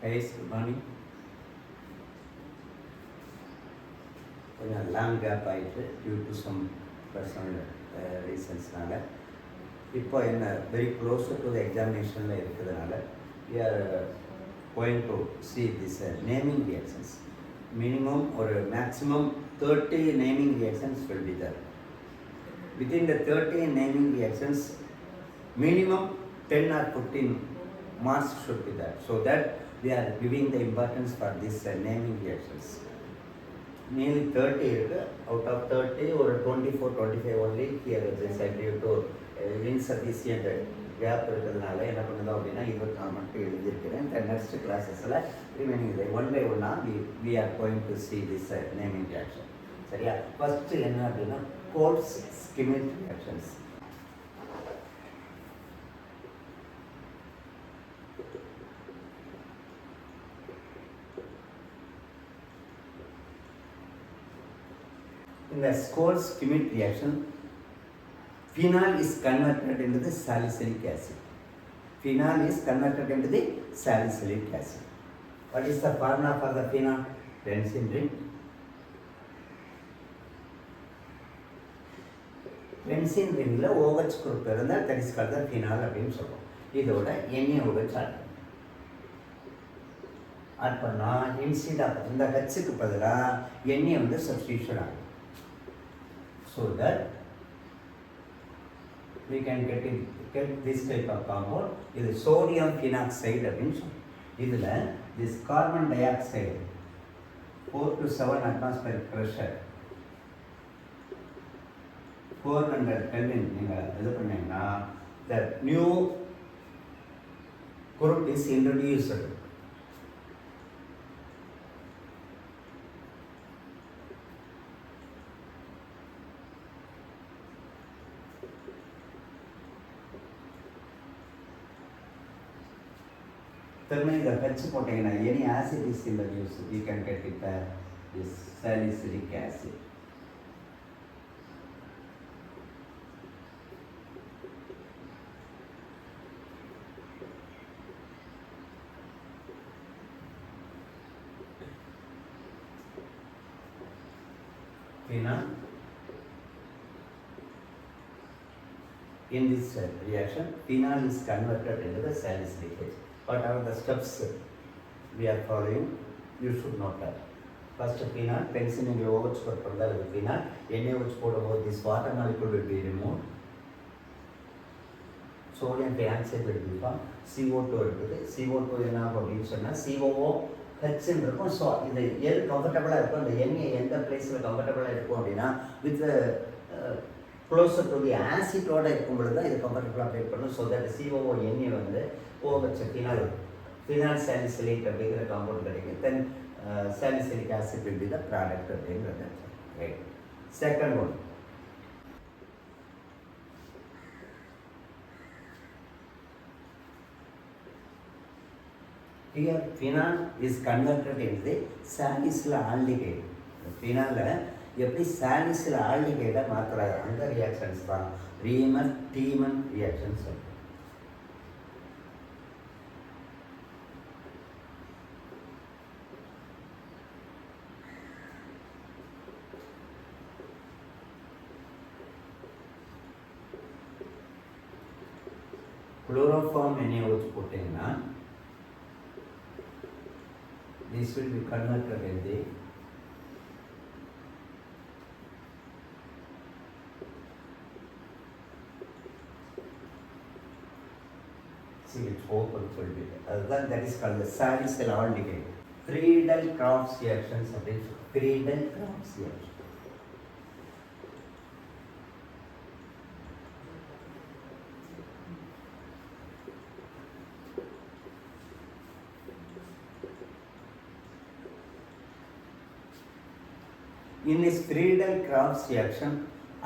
Guys, good morning. கொஞ்சம் long gap ஆகிட்டு due to some personal ரீசன்ஸ்னால இப்போ என்ன வெரி க்ளோஸர் டு த எக்ஸாமினேஷனில் இருக்கிறதுனால we are going to see this naming reactions. Minimum or maximum 30 naming reactions will be there. Within the 30 naming reactions, minimum 10 or 15 marks should be there. So that we are giving the importance for this naming reactions. Nearly 30 out of 30 or 24, 25 only here is I due to insufficient gap இருக்கிறதுனால என்ன பண்ணுதோம் அப்படின்னா 24 மட்டும் எழுதியிருக்கிறேன். The next classes remaining one by one we are going to see this naming reaction. சரியா? First என்ன அப்படின்னா Coles Schmitt reactions. In the Coles Schmitt reaction, phenol is converted into the salicylic acid. Phenol is converted into the salicylic acid. What is the formula for the phenol? Benzene ring. Benzene ringல OH group இருந்தால் that is called the phenol அப்படின்னு சொல்றோம். இதோட NaOH add பண்ணா instead of இந்த ஹச்சுக்கு பதிலாக Na வந்து substitution ஆகும். So that we can get this type of compound. இது sodium phenoxide அப்படின்னு சொல்றோம். இதில் this carbon dioxide 4 to 7 atmospheric pressure 400 Kelvin நீங்கள் இது பண்ணீங்கன்னா the new group is introduced. Terminate the H போட்டீங்கன்னா any acid is introduced, we can get it this salicylic acid. Phenol. In this reaction, phenol is converted into the salicylic acid. What are the steps we are following? You should note that. First, phenol, benzene in OH கொடுத்தால் அது phenol, NaOH போடும்போது this water molecule will be removed. Sodium dioxide will be formed. CO2 இருக்குது. CO2 என்ன ஆகும் அப்படின்னு சொன்னால் COOH இருக்கும். So இது எது கம்ஃபர்டபுளாக இருக்கும், இந்த எண்ணெய் எந்த பிளேஸில் கம்ஃபர்டபுளாக இருக்கும் அப்படின்னா வித் க்ளோசர் டு தி ஆசிட்டோடு இருக்கும் பொழுது தான் இது கம்ஃபர்டபுளாக அப்டேட் பண்ணும். ஸோ தட் COO எண்ணெய் வந்து OH phenol salicylic அப்படிங்கிற காம்பவுண்ட் கிடைக்கும். தென் salicylic acid will be the product அப்படிங்கிறது. Right. Second one, here phenol is converted into the salicylaldehyde. phenol எப்படி salicylaldehyde மாத்துறாங்க அந்த ரியாக்ஷன்ஸ் தான் Riemann demon reactions. chloroform NaOH போட்டீங்கன்னா this will be converted in the CH4 will be that is called the salicylaldehyde. Friedel-Crafts reactions அப்படின்னு சொல்லுவோம். Friedel-Crafts reaction. In this Friedel-Crafts reaction,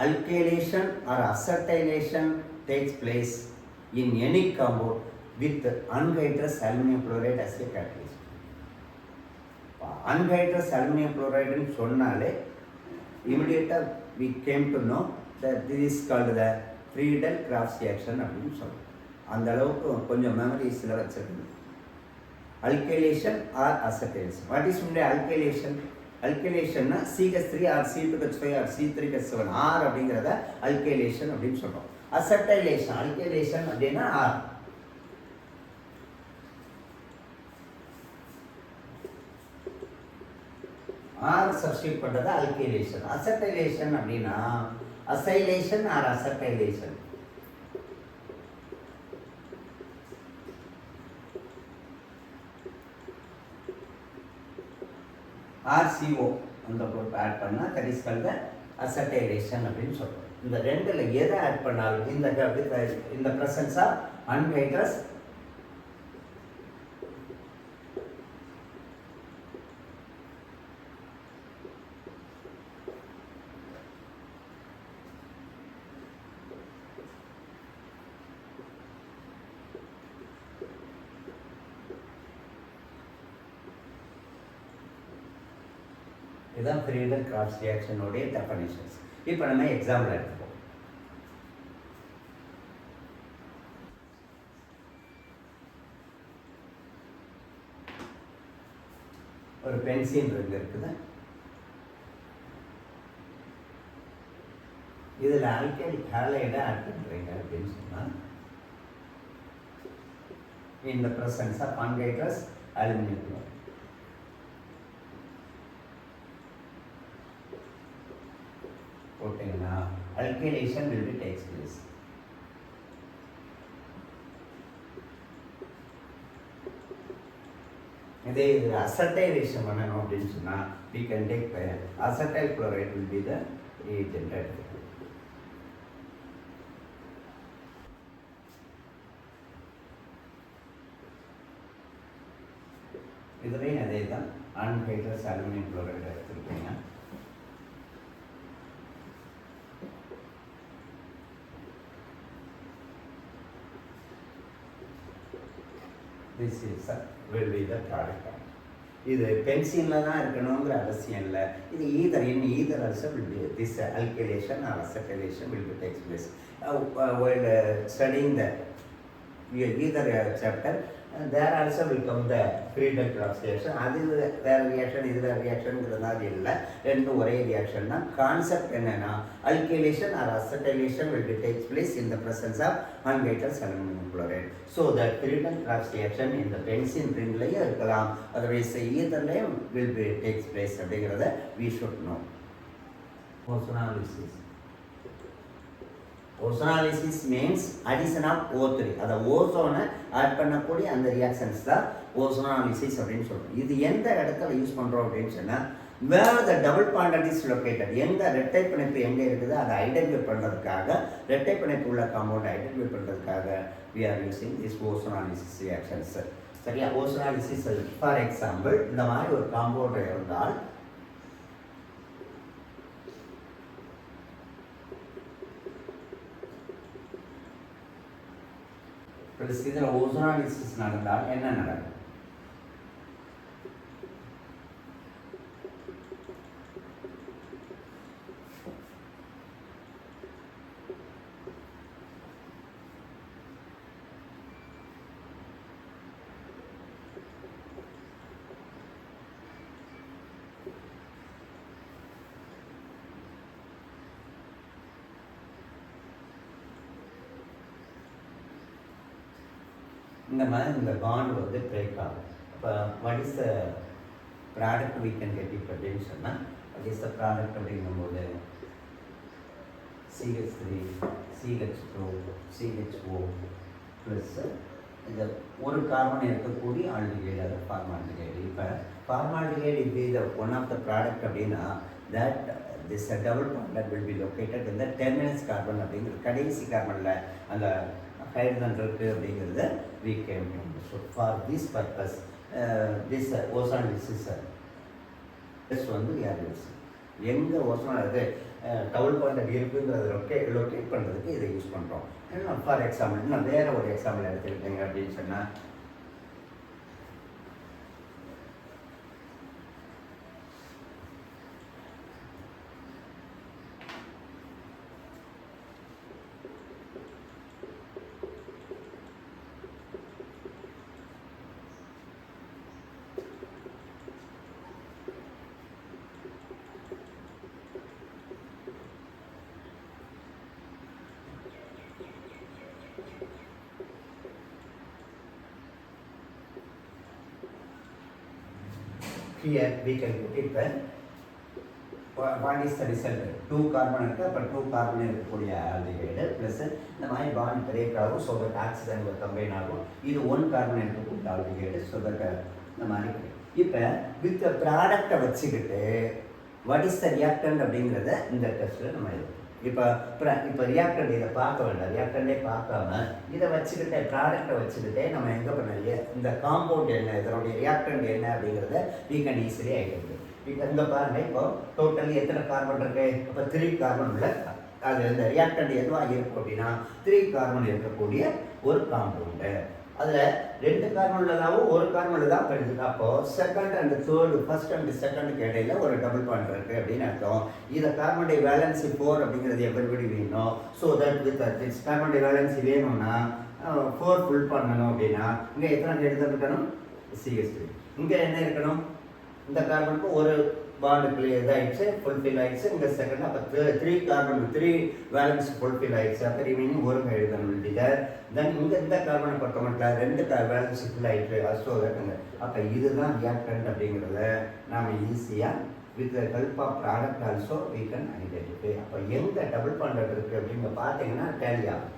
alkylation or acetylation takes place in any compound with anhydrous aluminum chloride as a catalyst. Anhydrous aluminum chloride ன்னு சொன்னாலே immediately we came to know that this is called the Friedel-Crafts reaction அப்படின்னு சொல்றோம். அந்த அளவுக்கு கொஞ்சம் மெமரிஸில் வச்சிருக்கணும். alkylation or acetylation. What is meant by alkylation? Alkylation CH3 or C2H5 or C3H7 R அப்படிங்கிறத alkylation அப்படின்னு சொல்றோம். Acetylation alkylation அப்படின்னா R. R substitute பண்றது alkylation. Acetylation அப்படின்னா acylation or acetylation. RCO அந்த குரூப் ஆட் பண்ணா that is called the acetylation அப்படின்னு சொல்றோம். இந்த ரெண்டுல எதை ஆட் பண்ணாலும் இந்த presence of anhydrous இதுதான் ஃப்ரீடன் கிராஸ் ரியாக்ஷனுடைய டெஃபனிஷன்ஸ். இப்போ நம்ம எக்ஸாம்பிள் எடுத்துப்போம். ஒரு பென்சில் ரிங் இருக்குது. இதில் ஆல்கைலிக் ஹாலைடை ஆட் பண்ணுறீங்க அப்படின்னு சொன்னால் இந்த presence of anhydrous aluminium chloride. போட்டிங்கன்னா alkylation will be takes place. இதே acetylation பண்ணணும் அப்படின்னு சொன்னா we can take acetyl chloride will be the reagent. இதுலேயும் அதே தான் anhydrous aluminum chloride எடுத்துருக்கீங்க. This is will be the product. இது பென்சிலில் தான் இருக்கணுங்கிற அவசியம் இல்லை. இது either also will be this alkylation or acetylation will be takes place. While studying the either chapter, there also will come the Friedel cross reaction. அது வேறு reaction இது வேறு ரியாக்ஷனுங்கிறதுனால இல்லை, ரெண்டும் ஒரே ரியாக்ஷன் தான். கான்செப்ட் என்னன்னா alkylation or acetylation will be takes place in the presence of anhydrous aluminum chloride. So that Friedel cross reaction in the benzene ringலையும் இருக்கலாம், otherwise eitherலையும் will be takes place அப்படிங்கிறத we should know. Ozonolysis. Ozonolysis means addition of O3. அதை ஓசோனை add பண்ணக்கூடிய அந்த reactions தான் ஓசோனாலிசிஸ் அப்படின்னு சொல்கிறோம். இது எந்த இடத்துல யூஸ் பண்ணுறோம் அப்படின்னு சொன்னால் where the double bond is located, எந்த இரட்டை பிணைப்பு எங்கே இருக்குது அதை ஐடென்டிஃபை பண்ணுறதுக்காக, இரட்டை பிணைப்பு உள்ள காம்பவுண்ட் ஐடென்டிஃபை பண்ணுறதுக்காக we are using this ozonolysis reactions. சரியா? ஓசோனாலிசிஸ் ஃபார் எக்ஸாம்பிள் இந்த மாதிரி ஒரு காம்பவுண்ட் இருந்தால் இதில் ஓசோனாலிசிஸ் நடந்தால் என்ன நடக்கும்? இந்த மாதிரி இந்த பாண்ட் வந்து பிரேக் ஆகும். இப்போ what is the product we can get it அப்படின்னு சொன்னால் வாட் இஸ் த ப்ராடக்ட் அப்படிங்கும்போது CH3 CH2 CHO ப்ளஸ் இந்த ஒரு கார்பன் இருக்கக்கூடிய ஆல்டிகைடு, அது ஃபார்மால்டிகைடு. இப்போ ஃபார்மால்டிகைடு இது the one of the product அப்படின்னா that this double bond that will be located in the terminus carbon அப்படிங்கிற கடைசி கார்பனில் அந்த ஹைட்ரஜன் இருக்குது அப்படிங்கிறத we can do. So for this purpose this ozonolysis this வந்து we are using. எங்கே ozone அது double bond இருக்குங்கிறத லொக்கேட் பண்ணுறதுக்கு இதை யூஸ் பண்ணுறோம். ஃபார் எக்ஸாம்பிள் நான் வேறு ஒரு எக்ஸாம்பிள் எடுத்துக்கிட்டேங்க அப்படின்னு சொன்னால் here we can put it what is the result? 2 carbon இருக்கு, அப்போ 2 கார்பன் இருக்கக்கூடிய ஆல்டிகைடு ப்ளஸ் இந்த மாதிரி பாண்ட் பிரேக் ஆகும், ஸோ தட் ஆக்சிஜன் கம்பைன் ஆகும். இது 1 கார்பன் இருக்கக்கூடிய ஆல்டிகைடு, ஸோ தட் இந்த மாதிரி. இப்போ வித் ப்ராடக்டை வச்சுக்கிட்டு வாட் இஸ் த ரியாக்டன்ட் அப்படிங்கிறத இந்த டெஸ்ட்டில் நம்ம இது இப்போ ரியாக்டன்ட் இதை பார்க்க வேண்டாம், ரியாக்டன்டே பார்க்காம இதை வச்சுக்கிட்டே ப்ராடக்டை வச்சுக்கிட்டே நம்ம எங்கே பண்ணலையே இந்த காம்பவுண்ட் என்ன, இதனுடைய ரியாக்டன்ட் என்ன அப்படிங்கிறத we can easily identify. இப்போ இந்த பாருங்க, இப்போ டோட்டலி எத்தனை கார்பன் இருக்கு, இப்போ 3 கார்பன் உள்ள அது இந்த ரியாக்டன்ட் எதுவாக இருக்கும் அப்படின்னா 3 கார்பன் இருக்கக்கூடிய ஒரு காம்பவுண்டு. அதில் 2 கார்பன் உள்ளதாகவும் 1 கார்பன் உள்ளதாக பெருது. அப்போ second and third, first and செகண்டுக்கு இடையில ஒரு டபுள் பாண்ட் இருக்குது அப்படின்னு அர்த்தம். இதை கார்பன் டை வேலன்சி 4 அப்படிங்கிறது எப்படி வேணும், so that with this carbon டை வேலன்சி வேணும்னா 4 ஃபுல் பண்ணணும் அப்படின்னா இங்கே எத்தனை எடுத்துக்கணும், CH3. இங்கே என்ன இருக்கணும், இந்த கார்பனுக்கு ஒரு பாண்டுக்குள்ளே இதாகிடுச்சு, ஃபுல்ஃபில் ஆகிடுச்சு. இந்த செகண்ட் அப்போ 3 கார்பன் 3 வேலன்ஸ் ஃபுல்ஃபில் ஆகிடுச்சு. அப்போ ரிமைனிங் ஒரு எழுதணும் வேண்டியது. தென் இங்கே இந்த கார்பனை பொறுத்த மட்டும் 2 வேலன்ஸ் ஃபுல் ஆகிட்டு அசோதங்க. அப்போ இதுதான் ரியாக்டன்ட் அப்படிங்கிறத நாம் ஈஸியாக with the help of product also we can identify. அப்போ எங்கே டபுள் பாண்ட் இருக்குது அப்படின்னு பார்த்தீங்கன்னா டேலி ஆகும்.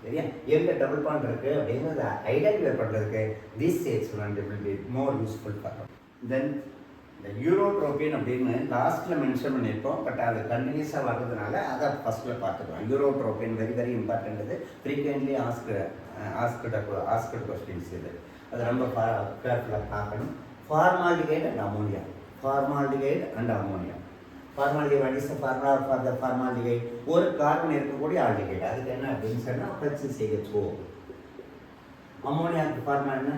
சரியா, எங்கே டபுள் பாண்ட் இருக்குது அப்படிங்கிறத ஐடென்டிஃபை பண்ணுறதுக்கு this experiment will be more useful for us. தென் இந்த யூரோட்ரோபின் அப்படின்னு லாஸ்ட்டில் மென்ஷன் பண்ணியிருக்கோம், பட் அது கண்டினியூஸாக வர்றதுனால அதை ஃபஸ்ட்டில் பார்த்துக்கலாம். யூரோட்ரோபின் வெரி வெரி இம்பார்ட்டன்ட். இது ஃப்ரீக்வெண்ட்லி ஆஸ்கட் கொஸ்டின்ஸ். இது அது ரொம்ப கேர்ஃபுல்லாக பார்க்கணும். Formaldehyde and ammonia, formaldehyde and ammonia. Formaldehyde what is the formula for the formaldehyde? ஒரு கார்பன் இருக்கக்கூடிய ஆல்டிகைட், அதுக்கு என்ன அப்படின்னு சொன்னால் HCHO. அமோனியாவுக்கு ஃபார்முலா என்ன?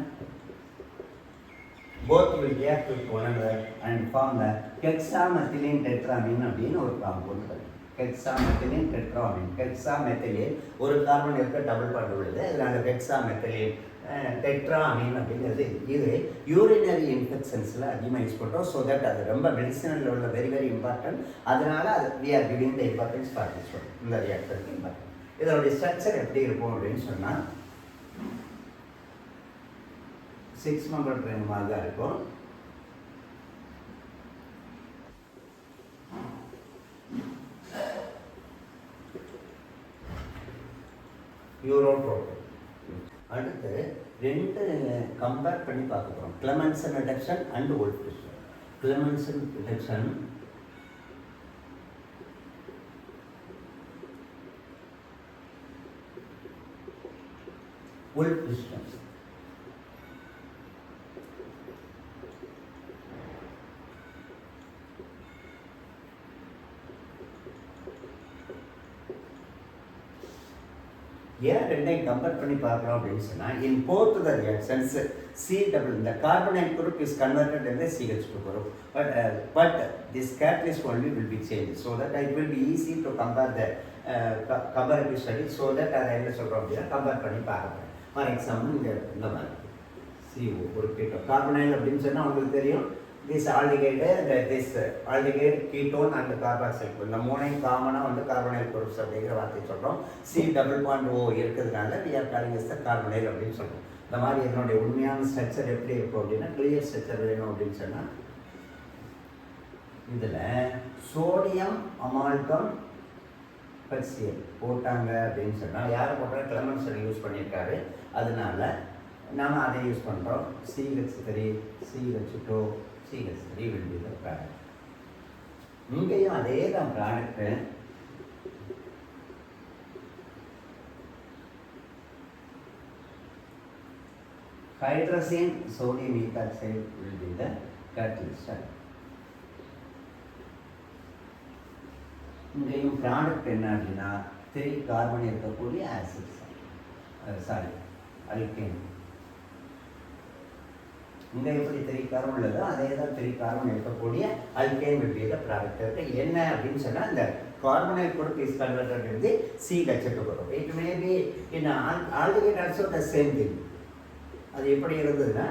both will react with one another and form the hexamethylene tetramine அப்படின்னு ஒரு காம்பவுண்ட் இருக்கு. ஹெக்ஸாமெத்திலின் டெட்ராமின். ஹெக்ஸாமெத்திலின் ஒரு கார்பன் இருக்க டபுள் பாண்ட் உள்ளது, அதனால ஹெக்ஸாமெத்திலின் டெட்ராமின் அப்படிங்கிறது. இது யூரினரி இன்ஃபெக்ஷன்ஸில் அதிகமாக யூஸ் பண்ணுறோம். ஸோ தட் அது ரொம்ப மெடிசினல் உள்ள வெரி வெரி இம்பார்ட்டன்ட். அதனால அது we are giving the importance for this one. இந்த ரியாக்டருக்கு இம்பார்ட்டன்ட். இதனுடைய ஸ்ட்ரக்சர் எப்படி இருக்கும் அப்படின்னு சொன்னால் 6 மெம்பர் ட்ரெயின் மாதிரி தான் இருக்கும். யூரோட்ரோபின். அடுத்து 2 கம்பேர் பண்ணி பார்க்க போகிறோம், கிளெமென்சன் ரிடக்ஷன் அண்ட் வோல்ஃபிஷன். கிளெமென்சன் ரிடக்ஷன் வோல்ஃபிஷன். ஏன் 2ஐயும் கம்பேர் பண்ணி பார்க்குறோம் அப்படின்னு சொன்னால் in both the reactions C double இந்த carbonyl group is converted into CH2 group, but this catalyst only will be changed so that it will be easy to compare the comparative study, so that அதை என்ன சொல்கிறோம் அப்படின்னா compare பண்ணி பார்க்குறோம். For example இந்த மாதிரி CO ஒரு ketone carbonyl அப்படின்னு சொன்னால் உங்களுக்கு தெரியும், this aldehyde, this aldehyde, ketone and carboxyl இந்த மூணையும் காமனாக வந்து கார்பனைல் குரூப்ஸ் அப்படிங்கிற வார்த்தை சொல்கிறோம். C double bond O இருக்கிறதுனால we are calling this the carbonyl அப்படின்னு சொல்கிறோம். இந்த மாதிரி இதனுடைய உண்மையான ஸ்ட்ரக்சர் எப்படி இருக்கும் அப்படின்னா கிளியர் ஸ்ட்ரக்சர் வேணும் அப்படின்னு சொன்னால் இதில் சோடியம் அமால்கம் HCl போட்டாங்க அப்படின்னு சொன்னால் யாரை போட்டால் கிளெமென்சன் யூஸ் பண்ணியிருக்காரு, அதனால நாம் அதை யூஸ் பண்ணுறோம். CH3 CH2 CH3 will be the product. இங்கேயும் அதே தான் product. Hydrogen sodium ethoxide will be the catalyst. இங்கேயும் ப்ராடக்ட் என்ன அப்படின்னா 3 கார்பன் இருக்கக்கூடிய ஆசிட், அல்கேன். இங்கே எப்படி 3 கார்பன் உள்ளதோ அதே தான் 3 கார்பன் இருக்கக்கூடிய alkane will be the product. என்ன அப்படின்னு சொன்னால் இந்த carbonyl group is converted into CH2 group. It may be in aldehyde also the same thing. அது எப்படி இருந்ததுன்னா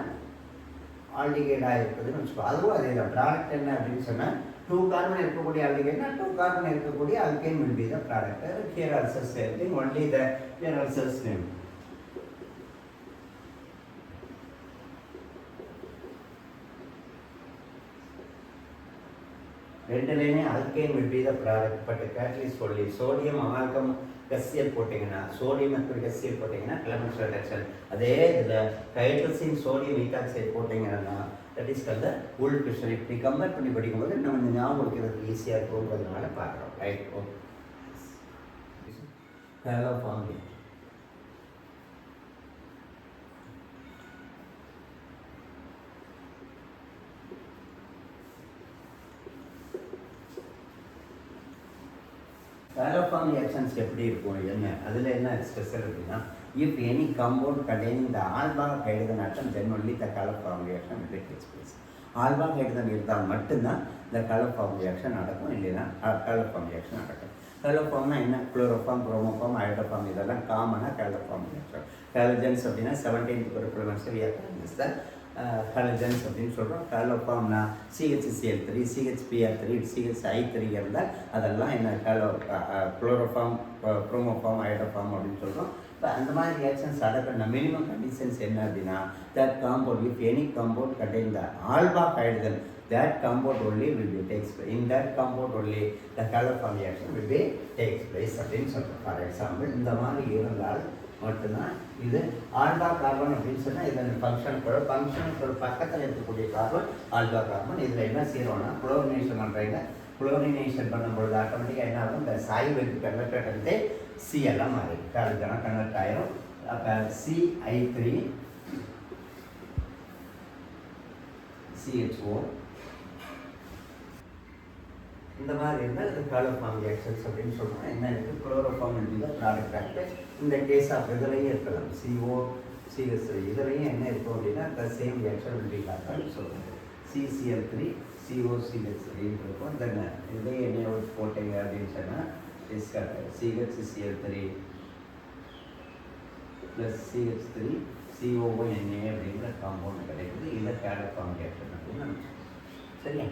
ஆல்டிகைடாக இருக்குதுன்னு வச்சுக்கோ, அதுவும் அதே தான். ப்ராடக்ட் என்ன அப்படின்னு சொன்னால் 2 கார்பன் இருக்கக்கூடிய ஆல்டிகைட்னா 2 கார்பன் இருக்கக்கூடிய alkane will be the product. Here also same thing, only the here also same. ரெண்டுலேயுமே alkane will be the product but catalyst சொல்லி சோடியம் அமால்கம் கெஸ்ஸியல் போட்டிங்கன்னா சோடியம் மற்றும் கெஸ்ஸியல் போட்டிங்கன்னா கிளமென்ஸ் ரிடக்ஷன். அதே இதில் ஹைட்ரசின் சோடியம் ஈத்தாக்சைடு போட்டிங்கன்னா தட் இஸ் கால்ட் த உல் பிஷர். இப்படி compare பண்ணி படிக்கும்போது நம்ம இந்த ஞாபகம் வைக்கிறதுக்கு ஈஸியாக இருக்குங்கிறதுனால பார்க்குறோம். Right, okay. Haloform Chloroform reactions எப்படி இருக்கும் என்ன அதில் என்ன ஸ்பெஷல் அப்படின்னா if any compound containing the alpha hydrogen atom then only the chloroform reaction will take place. Alpha hydrogen இருந்தால் மட்டும்தான் இந்த chloroform reaction நடக்கும், இல்லைன்னா chloroform reaction நடக்கும். chloroformனா என்ன? குளோரோஃபார்ம், குரோமோஃபார்ம், ஹைட்ரோஃபார்ம் இதெல்லாம் காமனாக chloroform reaction. ஹாலஜன்ஸ் அப்படின்னா 17th குரூப்ல ரியாக்ஷன்ஸ் தான் ஹாலஜன்ஸ் அப்படின்னு சொல்கிறோம். chloroformனா CHCl3, CHPr3, CHI3 இருந்தால் அதெல்லாம் என்ன குளோரோஃபார்ம், குரோமோஃபார்ம், ஹைட்ரோஃபார்ம் அப்படின்னு சொல்கிறோம். இப்போ அந்த மாதிரி ரியாக்ஷன்ஸ் நடக்கிற மினிமம் கண்டிஷன்ஸ் என்ன அப்படின்னா that compound, if any compound contain the alpha hydrogen, that compound only will be takes place. In that compound only the chloroform reaction will be takes place அப்படின்னு சொல்கிறோம். ஃபார் எக்ஸாம்பிள் இந்த மாதிரி இருந்தால் மட்டும்தான் இது alpha carbon அப்படின்னு சொன்னால் இதன் ஃபங்க்ஷனுக்கு பக்கத்தில் இருக்கக்கூடிய கார்பன் ஆல்பா கார்பன். இதில் என்ன செய்கிறோம்னா குளோரினேஷன் பண்ணுறீங்க. குளோரினேஷன் பண்ணும்பொழுது ஆட்டோமேட்டிக்காக என்ன ஆகும்? இந்த சாய்வுக்கு கன்வெர்ட் எடுத்து சி எல்லாம் மாறி கார்பன் கன்வெர்ட் ஆயிரும். அப்போ CI3 CHO இந்த மாதிரி இருந்தால் இது chloroform reactions அப்படின்னு சொல்கிறோம். என்ன இருக்குது? குளோரோஃபார்ம் என்பது ப்ராடக்ட் ஆகிட்டு இந்த கேஸ் ஆஃப் இதுலேயும் இருக்கலாம் CO CH3 இதுலேயும் என்ன இருக்கும் அப்படின்னா the same reaction will be happened சொல்லுவோம். CCl3 COCH3 இருக்கும். தென் இதே என்ன போட்டீங்க அப்படின்னு சொன்னால் CHCl3 ப்ளஸ் CH3 CONA அப்படிங்கிற காம்பவுண்ட் கிடைக்குது. இதை chloroform reaction அப்படின்னு நினச்சோம். சரியா?